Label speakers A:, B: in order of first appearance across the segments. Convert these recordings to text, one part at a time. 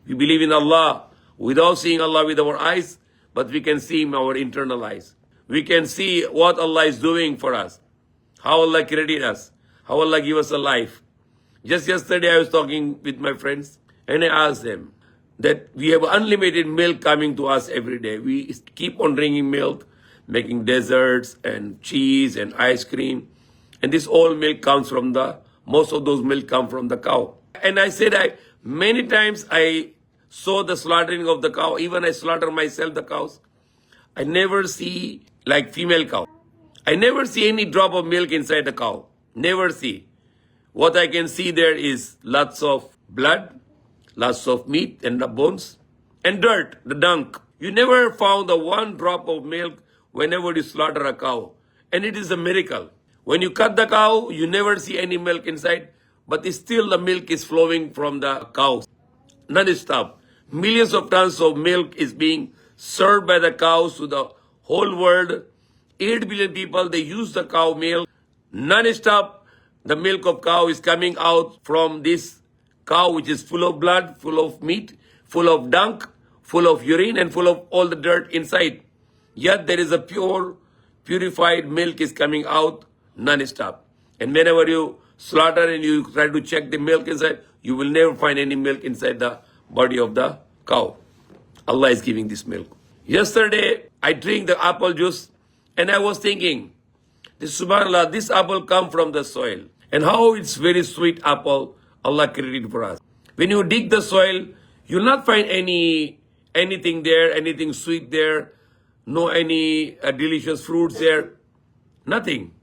A: We believe in Allah without seeing Allah with our eyes, but we can see Him our internal eyes. We can see what Allah is doing for us, how Allah created us, how Allah give us a life. Just yesterday I was talking with my friends and I asked them that we have unlimited milk coming to us every day. We keep on drinking milk, making desserts and cheese and ice cream. And this all milk comes from most of those milk come from the cow. And I said, many times I saw the slaughtering of the cow. Even I slaughter myself the cows. I never see like female cow. I never see any drop of milk inside the cow. Never see. What I can see there is lots of blood, lots of meat and the bones, and dirt, the dung. You never found the one drop of milk whenever you slaughter a cow. And it is a miracle. When you cut the cow, you never see any milk inside, but still the milk is flowing from the cows. Non-stop. Millions of tons of milk is being served by the cows to the whole world. 8 billion people, they use the cow milk. Non-stop, the milk of cow is coming out from this cow, which is full of blood, full of meat, full of dung, full of urine, and full of all the dirt inside. Yet there is a purified milk is coming out non-stop. And whenever you slaughter and you try to check the milk inside, you will never find any milk inside the body of the cow. Allah is giving this milk. Yesterday, I drink the apple juice and I was thinking, subhanAllah, this apple come from the soil. And how it's very sweet apple Allah created for us. When you dig the soil, you'll not find anything there, anything sweet there, no any delicious fruits there, nothing.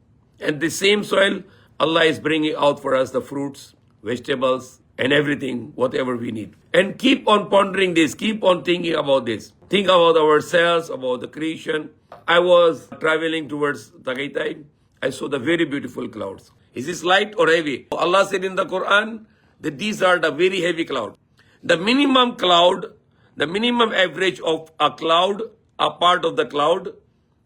A: And the same soil, Allah is bringing out for us the fruits, vegetables, and everything, whatever we need. And keep on pondering this, keep on thinking about this. Think about ourselves, about the creation. I was traveling towards Tagaytay. I saw the very beautiful clouds. Is this light or heavy? Allah said in the Quran that these are the very heavy clouds. The minimum cloud, the minimum average of a cloud, a part of the cloud,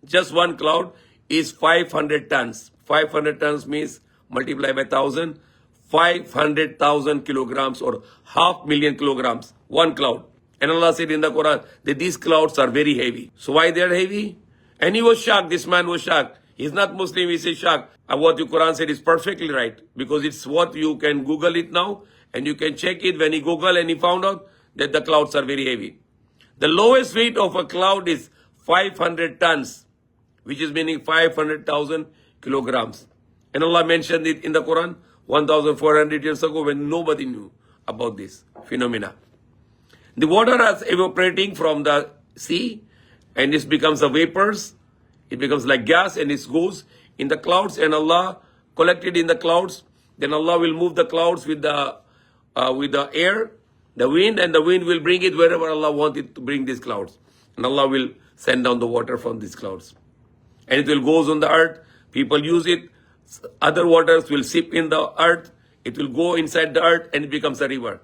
A: just one cloud, is 500 tons. 500 tons means multiply by 1,000, 500,000 kilograms or 500,000 kilograms, one cloud. And Allah said in the Quran that these clouds are very heavy. So why they are heavy? And he was shocked, this man was shocked. He's not Muslim, he says shocked. And what the Quran said is perfectly right. Because it's what you can Google it now and you can check it. When he Googled and he found out that the clouds are very heavy. The lowest weight of a cloud is 500 tons, which is meaning 500,000 kilograms. And Allah mentioned it in the Quran 1,400 years ago when nobody knew about this phenomena. The water is evaporating from the sea and this becomes the vapors. It becomes like gas and it goes in the clouds and Allah collected in the clouds. Then Allah will move the clouds with the air, the wind, and the wind will bring it wherever Allah wanted to bring these clouds. And Allah will send down the water from these clouds. And it will goes on the earth. People use it. Other waters will seep in the earth. It will go inside the earth and it becomes a river.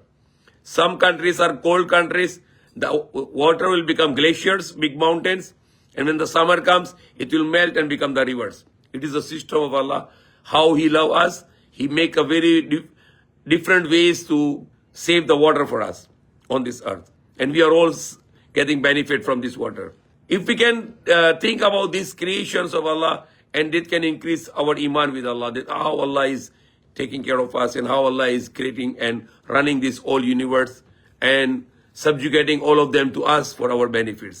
A: Some countries are cold countries. The water will become glaciers, big mountains. And when the summer comes, it will melt and become the rivers. It is a system of Allah. How He loves us. He make a very different ways to save the water for us on this earth. And we are all getting benefit from this water. If we can think about these creations of Allah, and it can increase our iman with Allah, that how Allah is taking care of us and how Allah is creating and running this whole universe and subjugating all of them to us for our benefits.